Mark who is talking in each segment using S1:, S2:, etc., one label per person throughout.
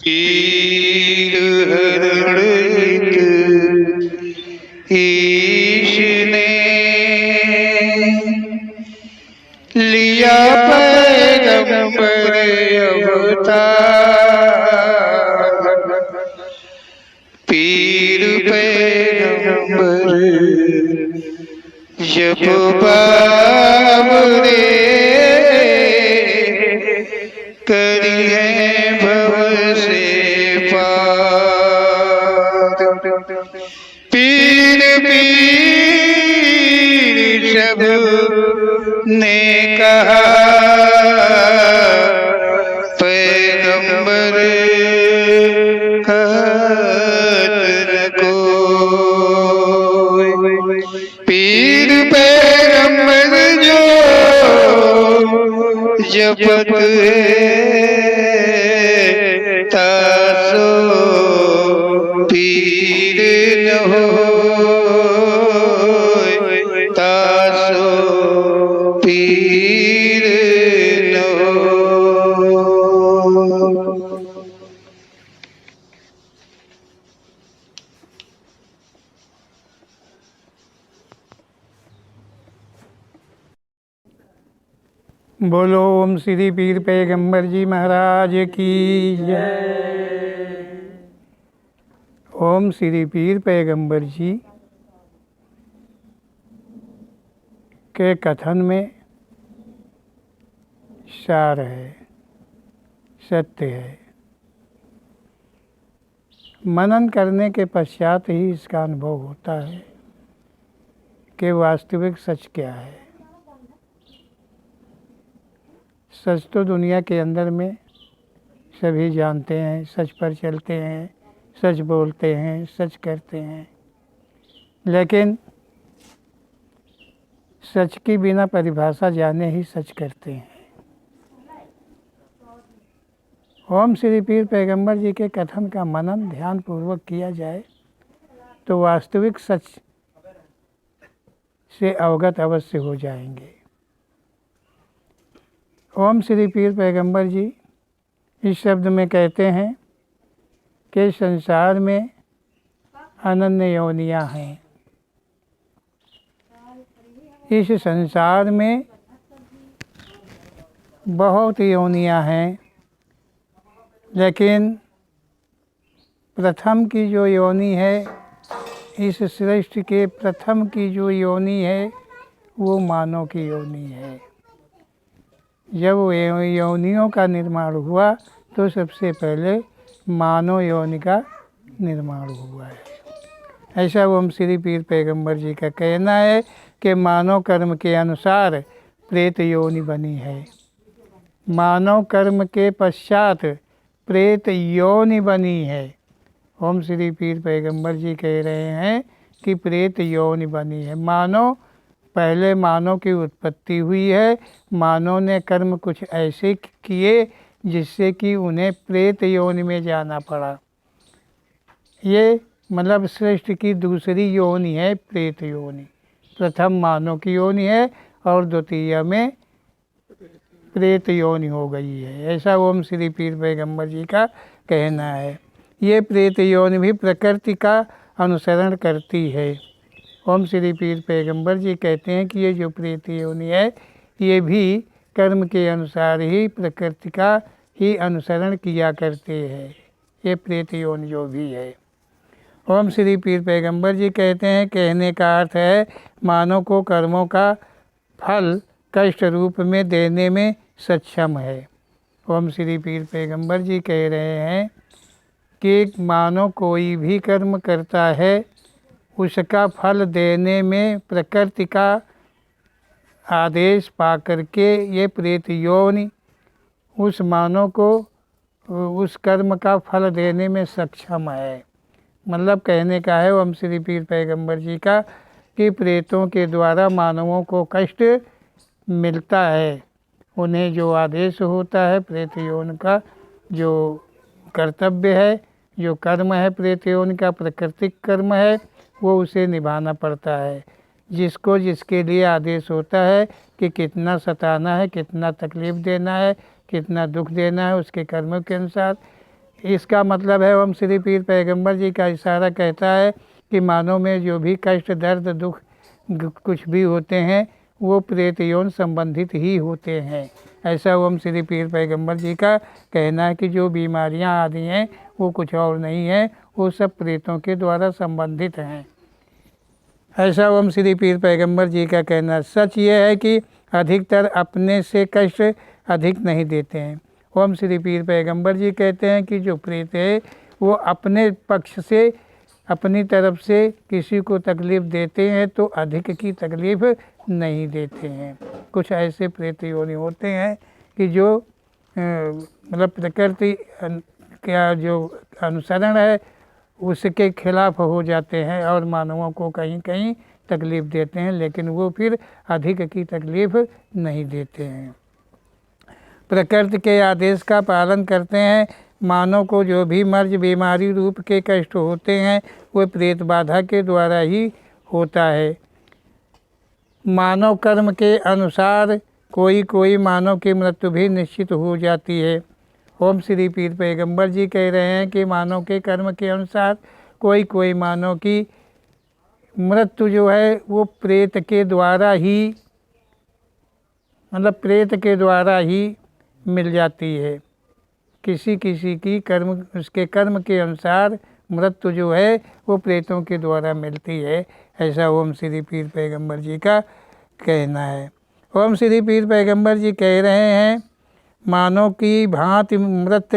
S1: पीर हरण ईश ने लिया पैगंबर अवतार। पीर पैगंबर जब बाबरे करी है भव से पार। पीर पीर सब ने कहा पैगंबर कहत न कोई। पीर पैगंबर जो जपत है तासो पीर न होय, तासो पीर न होय।
S2: बोलो ओम श्री पीर पैगंबर जी महाराज की जय। ओम श्री पीर पैगंबर जी के कथन में सार है, सत्य है। मनन करने के पश्चात ही इसका अनुभव होता है कि वास्तविक सच क्या है। सच तो दुनिया के अंदर में सभी जानते हैं, सच पर चलते हैं, सच बोलते हैं, सच करते हैं, लेकिन सच की बिना परिभाषा जाने ही सच करते हैं। ओम श्री पीर पैगंबर जी के कथन का मनन ध्यान पूर्वक किया जाए तो वास्तविक सच से अवगत अवश्य हो जाएंगे। ओम श्री पीर पैगंबर जी इस शब्द में कहते हैं कि संसार में अनन्य योनियाँ हैं। इस संसार में बहुत योनियाँ हैं, लेकिन प्रथम की जो योनि है, इस सृष्टि के प्रथम की जो योनि है वो मानव की योनि है। जब योनियों का निर्माण हुआ तो सबसे पहले मानव योनि का निर्माण हुआ है। ऐसा ओम श्री पीर पैगंबर जी का कहना है कि मानव कर्म के अनुसार प्रेत योनि बनी है। मानव कर्म के पश्चात प्रेत योनि बनी है। ओम श्री पीर पैगंबर जी कह रहे हैं कि प्रेत योनि बनी है। मानव पहले मानव की उत्पत्ति हुई है। मानव ने कर्म कुछ ऐसे किए जिससे कि उन्हें प्रेत योनि में जाना पड़ा। ये मतलब सृष्टि की दूसरी योनि है प्रेत योनि। प्रथम मानव की योनि है और द्वितीय में प्रेत योनि हो गई है। ऐसा ओम श्री पीर पैगंबर जी का कहना है। ये प्रेत योनि भी प्रकृति का अनुसरण करती है। ओम श्री पीर पैगंबर जी कहते हैं कि ये जो प्रेत योनि है ये भी कर्म के अनुसार ही प्रकृति का ही अनुसरण किया करते हैं। ये प्रेत योनि जो भी है। ओम श्री पीर पैगंबर जी कहते हैं, कहने का अर्थ है मानव को कर्मों का फल कष्ट रूप में देने में सक्षम है। ओम श्री पीर पैगंबर जी कह रहे हैं कि मानव कोई भी कर्म करता है उसका फल देने में प्रकृति का आदेश पा करके ये प्रेत योनि उस मानव को उस कर्म का फल देने में सक्षम है। मतलब कहने का है ओम श्री पीर पैगंबर जी का कि प्रेतों के द्वारा मानवों को कष्ट मिलता है। उन्हें जो आदेश होता है प्रेत योनि का, जो कर्तव्य है, जो कर्म है प्रेत योनि का, प्राकृतिक कर्म है, वो उसे निभाना पड़ता है। जिसको जिसके लिए आदेश होता है कि कितना सताना है, कितना तकलीफ़ देना है, कितना दुख देना है, उसके कर्मों के अनुसार इसका मतलब है ओम श्री पीर पैगंबर जी का इशारा कहता है कि मानव में जो भी कष्ट, दर्द, दुख कुछ भी होते हैं वो प्रेत यौन संबंधित ही होते हैं। ऐसा ओम श्री पीर पैगंबर जी का कहना है कि जो बीमारियां आदि हैं वो कुछ और नहीं है, वो सब प्रेतों के द्वारा संबंधित हैं। ऐसा ओम श्री पीर पैगंबर जी का कहना। सच ये है कि अधिकतर अपने से कष्ट अधिक नहीं देते हैं। ओम श्री पीर पैगंबर जी कहते हैं कि जो प्रेत है वो अपने पक्ष से, अपनी तरफ से किसी को तकलीफ़ देते हैं तो अधिक की तकलीफ़ नहीं देते हैं। कुछ ऐसे प्रेत योनि होते हैं कि जो मतलब प्रकृति का जो अनुसरण है उसके खिलाफ हो जाते हैं और मानवों को कहीं कहीं तकलीफ़ देते हैं, लेकिन वो फिर अधिक की तकलीफ़ नहीं देते हैं। प्रकृति के आदेश का पालन करते हैं। मानव को जो भी मर्ज, बीमारी रूप के कष्ट होते हैं वो प्रेत बाधा के द्वारा ही होता है। मानव कर्म के अनुसार कोई कोई मानव की मृत्यु भी निश्चित हो जाती है। ओम श्री पीर पैगंबर जी कह रहे हैं कि मानव के कर्म के अनुसार कोई कोई मानव की मृत्यु जो है वो प्रेत के द्वारा ही, मतलब प्रेत के द्वारा ही मिल जाती है। किसी किसी की कर्म, उसके कर्म के अनुसार मृत्यु जो है वो प्रेतों के द्वारा मिलती है। ऐसा ओम श्री पीर पैगंबर जी का कहना है। ओम श्री पीर पैगंबर जी कह रहे हैं मानव की भांति मृत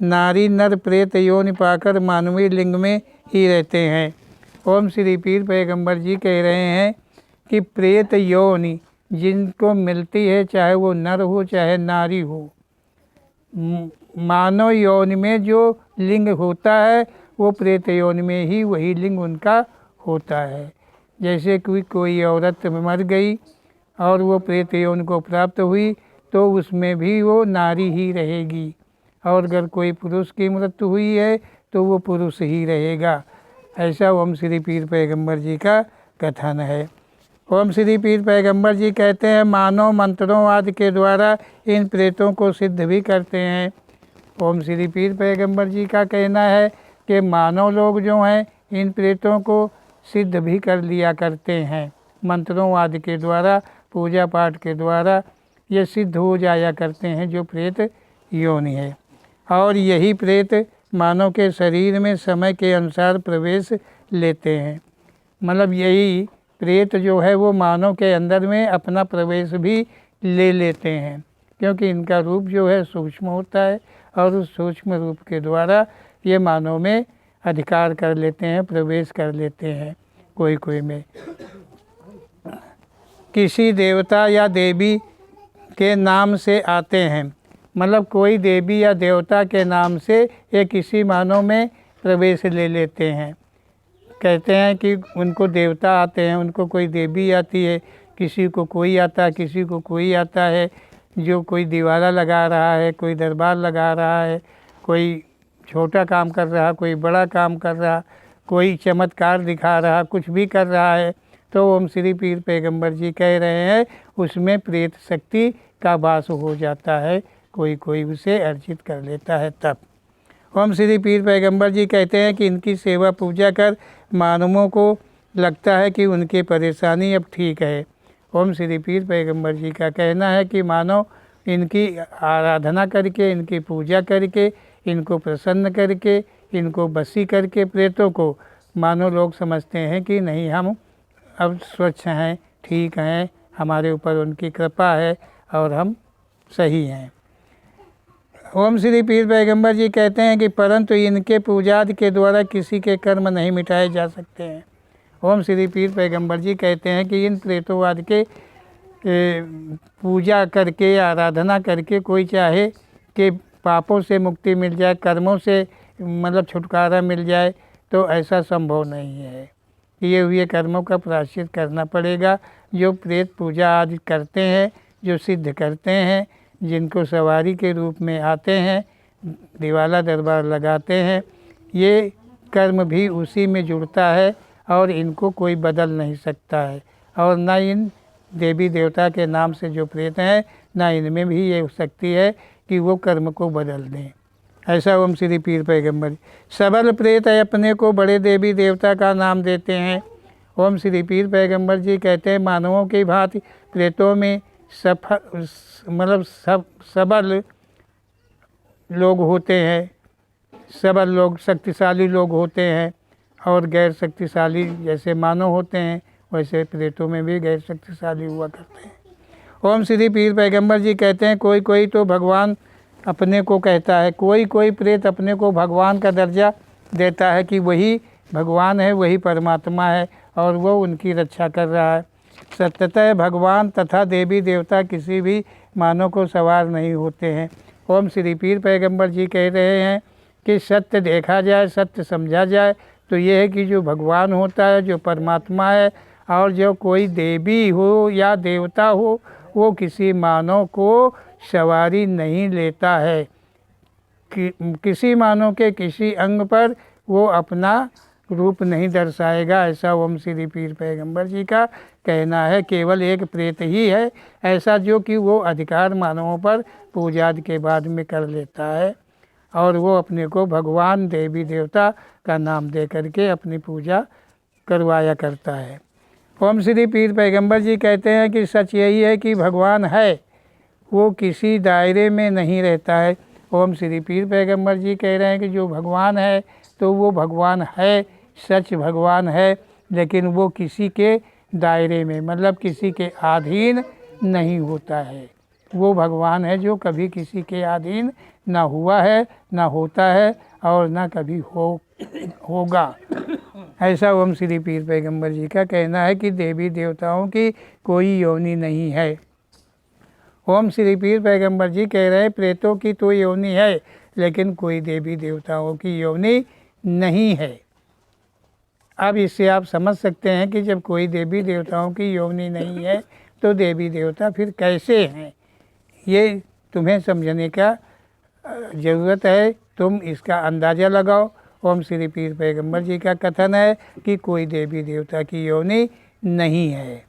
S2: नारी नर प्रेत योनि पाकर मानवीय लिंग में ही रहते हैं। ओम श्री पीर पैगंबर जी कह रहे हैं कि प्रेत योनि जिनको मिलती है, चाहे वो नर हो चाहे नारी हो, मानव योनि में जो लिंग होता है वो प्रेत योनि में ही वही लिंग उनका होता है। जैसे कोई औरत मर गई और वो प्रेत योनि को प्राप्त हुई तो उसमें भी वो नारी ही रहेगी, और अगर कोई पुरुष की मृत्यु हुई है तो वो पुरुष ही रहेगा। ऐसा ओम श्री पीर पैगंबर जी का कथन है। ओम श्री पीर पैगंबर जी कहते हैं मानव मंत्रों आदि के द्वारा इन प्रेतों को सिद्ध भी करते हैं। ओम श्री पीर पैगंबर जी का कहना है कि मानव लोग जो हैं इन प्रेतों को सिद्ध भी कर लिया करते हैं। मंत्रों आदि के द्वारा, पूजा पाठ के द्वारा ये सिद्ध हो जाया करते हैं जो प्रेत योनि है। और यही प्रेत मानव के शरीर में समय के अनुसार प्रवेश लेते हैं। मतलब यही प्रेत जो है वो मानव के अंदर में अपना प्रवेश भी ले लेते हैं, क्योंकि इनका रूप जो है सूक्ष्म होता है और उस सूक्ष्म रूप के द्वारा ये मानव में अधिकार कर लेते हैं, प्रवेश कर लेते हैं कोई कोई में। किसी देवता या देवी के नाम से आते हैं, मतलब कोई देवी या देवता के नाम से ये किसी मानव में प्रवेश ले लेते हैं। कहते हैं कि उनको देवता आते हैं, उनको कोई देवी आती है, किसी को कोई आता है, किसी को कोई आता है। जो कोई दिवाला लगा रहा है, कोई दरबार लगा रहा है, कोई छोटा काम कर रहा, कोई बड़ा काम कर रहा, कोई चमत्कार दिखा रहा, कुछ भी कर रहा है, तो ओम श्री पीर पैगंबर जी कह रहे हैं उसमें प्रेत शक्ति का वास हो जाता है, कोई कोई उसे अर्जित कर लेता है तब। ओम श्री पीर पैगंबर जी कहते हैं कि इनकी सेवा पूजा कर मानवों को लगता है कि उनकी परेशानी अब ठीक है। ओम श्री पीर पैगंबर जी का कहना है कि मानव इनकी आराधना करके, इनकी पूजा करके, इनको प्रसन्न करके, इनको बसी करके प्रेतों को मानव लोग समझते हैं कि नहीं, हम अब स्वच्छ हैं, ठीक हैं, हमारे ऊपर उनकी कृपा है और हम सही हैं। ओम श्री पीर पैगंबर जी कहते हैं कि परंतु इनके पूजादि के द्वारा किसी के कर्म नहीं मिटाए जा सकते हैं। ओम श्री पीर पैगंबर जी कहते हैं कि इन प्रेतोवाद के पूजा करके, आराधना करके कोई चाहे कि पापों से मुक्ति मिल जाए, कर्मों से मतलब छुटकारा मिल जाए, तो ऐसा संभव नहीं है। किए हुए कर्मों का प्रायश्चित करना पड़ेगा। जो प्रेत पूजा आदि करते हैं, जो सिद्ध करते हैं, जिनको सवारी के रूप में आते हैं, दिवाला दरबार लगाते हैं, ये कर्म भी उसी में जुड़ता है और इनको कोई बदल नहीं सकता है। और ना इन देवी देवता के नाम से जो प्रेत हैं, ना इनमें भी ये शक्ति है कि वो कर्म को बदल दें। ऐसा ओम श्री पीर पैगम्बर। सबल प्रेत अपने को बड़े देवी देवता का नाम देते हैं। ओम श्री पीर पैगम्बर जी कहते हैं मानवों की भांति प्रेतों में सबल लोग होते हैं, सबल लोग शक्तिशाली लोग होते हैं, और गैर शक्तिशाली जैसे मानव होते हैं वैसे प्रेतों में भी गैर शक्तिशाली हुआ करते हैं। ओम श्री पीर पैगम्बर जी कहते हैं कोई कोई तो भगवान अपने को कहता है, कोई कोई प्रेत अपने को भगवान का दर्जा देता है कि वही भगवान है, वही परमात्मा है और वो उनकी रक्षा कर रहा है। सत्यतः भगवान तथा देवी देवता किसी भी मानव को सवार नहीं होते हैं। ओम श्री पीर पैगम्बर जी कह रहे हैं कि सत्य देखा जाए, सत्य समझा जाए तो ये है कि जो भगवान होता है, जो परमात्मा है, और जो कोई देवी हो या देवता हो वो किसी मानव को सवारी नहीं लेता है। किसी मानव के किसी अंग पर वो अपना रूप नहीं दर्शाएगा, ऐसा ओम श्री पीर पैगम्बर जी का कहना है। केवल एक प्रेत ही है ऐसा जो कि वो अधिकार मानवों पर पूजा के बाद में कर लेता है और वो अपने को भगवान देवी देवता का नाम दे करके अपनी पूजा करवाया करता है। ओम श्री पीर पैगम्बर जी कहते हैं कि सच यही है कि भगवान है, वो किसी दायरे में नहीं रहता है। ओम श्री पीर पैगम्बर जी कह रहे हैं कि जो भगवान है तो वो भगवान है, सच भगवान है, लेकिन वो किसी के दायरे में मतलब किसी के अधीन नहीं होता है। वो भगवान है जो कभी किसी के अधीन ना हुआ है, ना होता है और ना कभी होगा। ऐसा ओम श्री पीर पैगम्बर जी का कहना है कि देवी देवताओं की कोई योनि नहीं है। ओम श्री पीर पैगम्बर जी कह रहे हैं प्रेतों की तो योनि है लेकिन कोई देवी देवताओं की योनि नहीं है। अब इससे आप समझ सकते हैं कि जब कोई देवी देवताओं की योनि नहीं है तो देवी देवता फिर कैसे हैं, ये तुम्हें समझने का ज़रूरत है। तुम इसका अंदाज़ा लगाओ। ओम श्री पीर पैगम्बर जी का कथन है कि कोई देवी देवता की योनि नहीं है।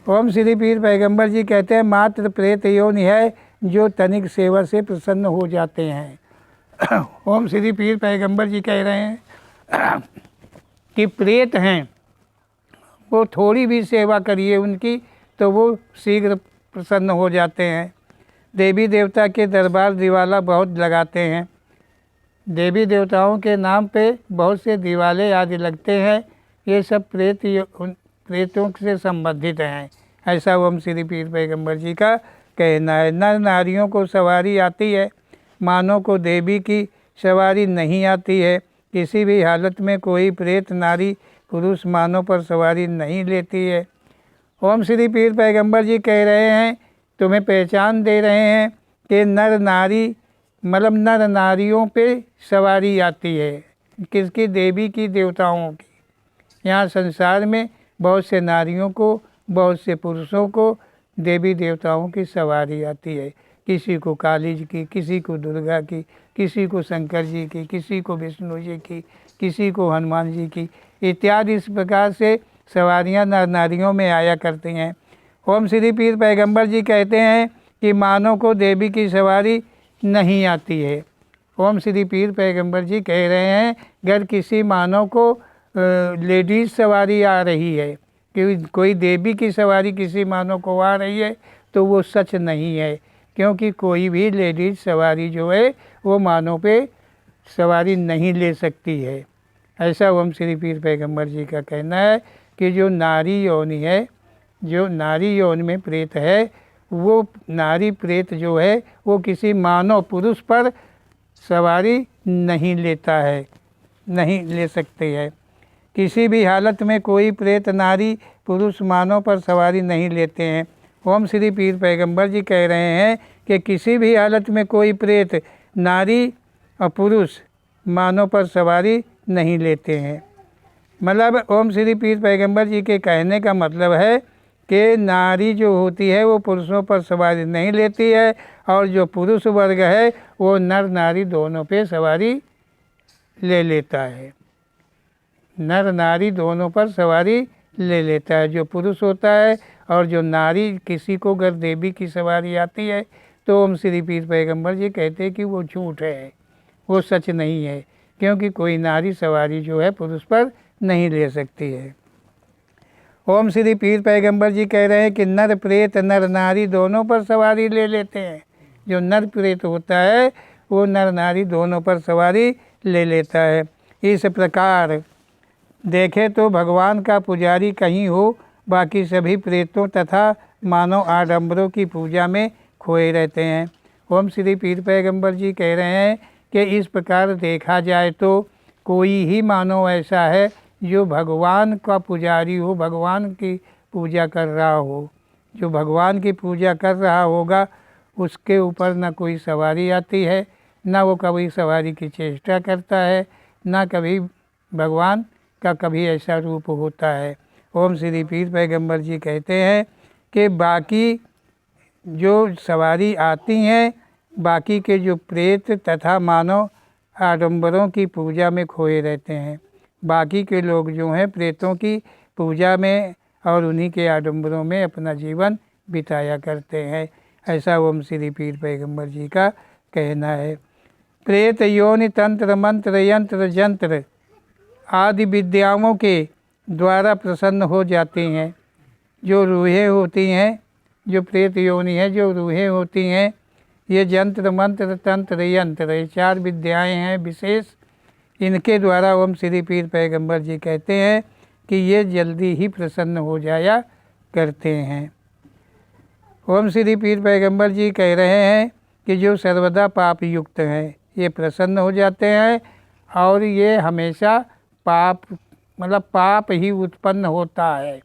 S2: ओम श्री पीर पैगम्बर जी कहते हैं मात्र प्रेत योनि है जो तनिक सेवा से प्रसन्न हो जाते हैं। ओम श्री पीर पैगम्बर जी कह रहे हैं कि प्रेत हैं वो थोड़ी भी सेवा करिए उनकी तो वो शीघ्र प्रसन्न हो जाते हैं। देवी देवता के दरबार दिवाला बहुत लगाते हैं। देवी देवताओं के नाम पे बहुत से दिवाले आदि लगते हैं। ये सब प्रेतों से संबंधित हैं, ऐसा ओम श्री पीर पैगम्बर जी का कहना है। नर नारियों को सवारी आती है, मानव को देवी की सवारी नहीं आती है। किसी भी हालत में कोई प्रेत नारी पुरुष मानव पर सवारी नहीं लेती है। ओम श्री पीर पैगम्बर जी कह रहे हैं तुम्हें पहचान दे रहे हैं कि नर नारी मतलब नर नारियों पे सवारी आती है। किसकी? देवी की, देवताओं की। यहाँ संसार में बहुत से नारियों को, बहुत से पुरुषों को देवी देवताओं की सवारी आती है। किसी को काली जी की, किसी को दुर्गा की, किसी को शंकर जी की, किसी को विष्णु जी की, किसी को हनुमान जी की इत्यादि। इस प्रकार से सवारियाँ नर नारियों में आया करती हैं। ओम श्री पीर पैगम्बर जी कहते हैं कि मानव को देवी की सवारी नहीं आती है। ओम श्री पीर पैगम्बर जी कह रहे हैं अगर किसी मानव को लेडीज़ सवारी आ रही है, कि कोई देवी की सवारी किसी मानव को आ रही है तो वो सच नहीं है, क्योंकि कोई भी लेडीज़ सवारी जो है वो मानव पे सवारी नहीं ले सकती है। ऐसा ओम श्री पीर पैगम्बर जी का कहना है कि जो नारी योनि है, जो नारी योनि में प्रेत है, वो नारी प्रेत जो है वो किसी मानव पुरुष पर सवारी नहीं लेता है, नहीं ले सकते हैं। किसी भी हालत में कोई प्रेत नारी पुरुष मानव पर सवारी नहीं लेते हैं। ओम श्री पीर पैगम्बर जी कह रहे हैं कि किसी भी हालत में कोई प्रेत नारी और पुरुष मानव पर सवारी नहीं लेते हैं। मतलब ओम श्री पीर पैगम्बर जी के कहने का मतलब है कि नारी जो होती है वो पुरुषों पर सवारी नहीं लेती है और जो पुरुष वर्ग है वो नर नारी दोनों पे सवारी ले लेता है। नर नारी दोनों पर सवारी ले लेता है। जो पुरुष होता है और जो नारी, किसी को अगर देवी की सवारी आती है तो ओम श्री पीर पैगम्बर जी कहते हैं कि वो झूठ है। वो सच नहीं है, क्योंकि कोई नारी सवारी जो है पुरुष पर नहीं ले सकती है। ओम श्री पीर पैगंबर जी कह रहे हैं कि नर प्रेत नर नारी दोनों पर सवारी ले लेते हैं। जो नर प्रेत होता है वो नर नारी दोनों पर सवारी ले लेता है। इस प्रकार देखे तो भगवान का पुजारी कहीं हो, बाकी सभी प्रेतों तथा मानव आडंबरों की पूजा में खोए रहते हैं। ओम श्री पीर पैगंबर जी कह रहे हैं कि इस प्रकार देखा जाए तो कोई ही मानव ऐसा है जो भगवान का पुजारी हो, भगवान की पूजा कर रहा हो। जो भगवान की पूजा कर रहा होगा उसके ऊपर न कोई सवारी आती है, ना वो कभी सवारी की चेष्टा करता है, ना कभी भगवान का कभी ऐसा रूप होता है। ओम श्री पीर पैगंबर जी कहते हैं कि बाकी जो सवारी आती हैं, बाकी के जो प्रेत तथा मानव आडंबरों की पूजा में खोए रहते हैं। बाकी के लोग जो हैं प्रेतों की पूजा में और उन्हीं के आडंबरों में अपना जीवन बिताया करते हैं। ऐसा ओम श्री पीर पैगंबर जी का कहना है। प्रेत योनि तंत्र मंत्र यंत्र जंत्र आदि विद्याओं के द्वारा प्रसन्न हो जाती हैं। जो रूहें होती हैं, जो प्रेत योनि है, जो रूहें होती हैं, ये यंत्र मंत्र तंत्र यंत्र, ये 4 विद्याएं हैं विशेष। इनके द्वारा ओम श्री पीर पैगंबर जी कहते हैं कि ये जल्दी ही प्रसन्न हो जाया करते हैं। ओम श्री पीर पैगंबर जी कह रहे हैं कि जो सर्वदा पाप युक्त हैं ये प्रसन्न हो जाते हैं, और ये हमेशा पाप मतलब पाप ही उत्पन्न होता है।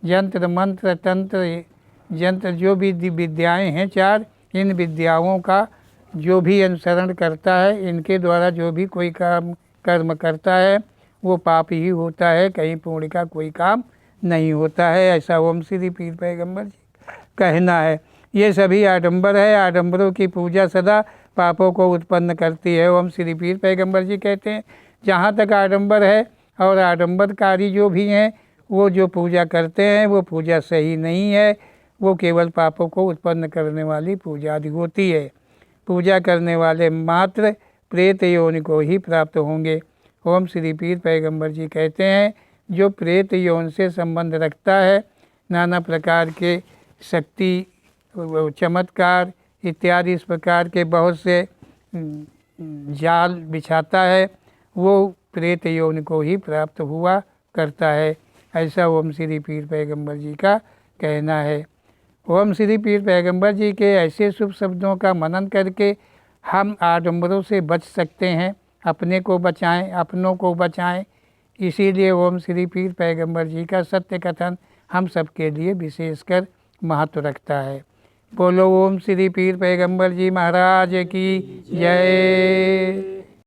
S2: यंत्र मंत्र तंत्र यंत्र जो भी विद्याएं हैं 4, इन विद्याओं का जो भी अनुसरण करता है, इनके द्वारा जो भी कोई कर्म करता है वो पाप ही होता है, कहीं पुण्य का कोई काम नहीं होता है। ऐसा ओम श्री पीर पैगंबर जी कहना है। ये सभी आडंबर है, आडंबरों की पूजा सदा पापों को उत्पन्न करती है। ओम श्री पीर पैगंबर जी कहते हैं जहाँ तक आडंबर है और आडंबरकारी जो भी हैं वो जो पूजा करते हैं वो पूजा सही नहीं है, वो केवल पापों को उत्पन्न करने वाली पूजा होती है। पूजा करने वाले मात्र प्रेत योनि को ही प्राप्त होंगे। ओम श्री पीर पैगंबर जी कहते हैं जो प्रेत योनि से संबंध रखता है, नाना प्रकार के शक्ति चमत्कार इत्यादि इस प्रकार के बहुत से जाल बिछाता है, वो प्रेत योनि को ही प्राप्त हुआ करता है। ऐसा ओम श्री पीर पैगंबर जी का कहना है। ओम श्री पीर पैगंबर जी के ऐसे शुभ शब्दों का मनन करके हम आडंबरों से बच सकते हैं, अपने को बचाएं, अपनों को बचाएं। इसीलिए ओम श्री पीर पैगंबर जी का सत्य कथन हम सबके लिए विशेषकर महत्व रखता है। बोलो ओम श्री पीर पैगंबर जी महाराज की जय।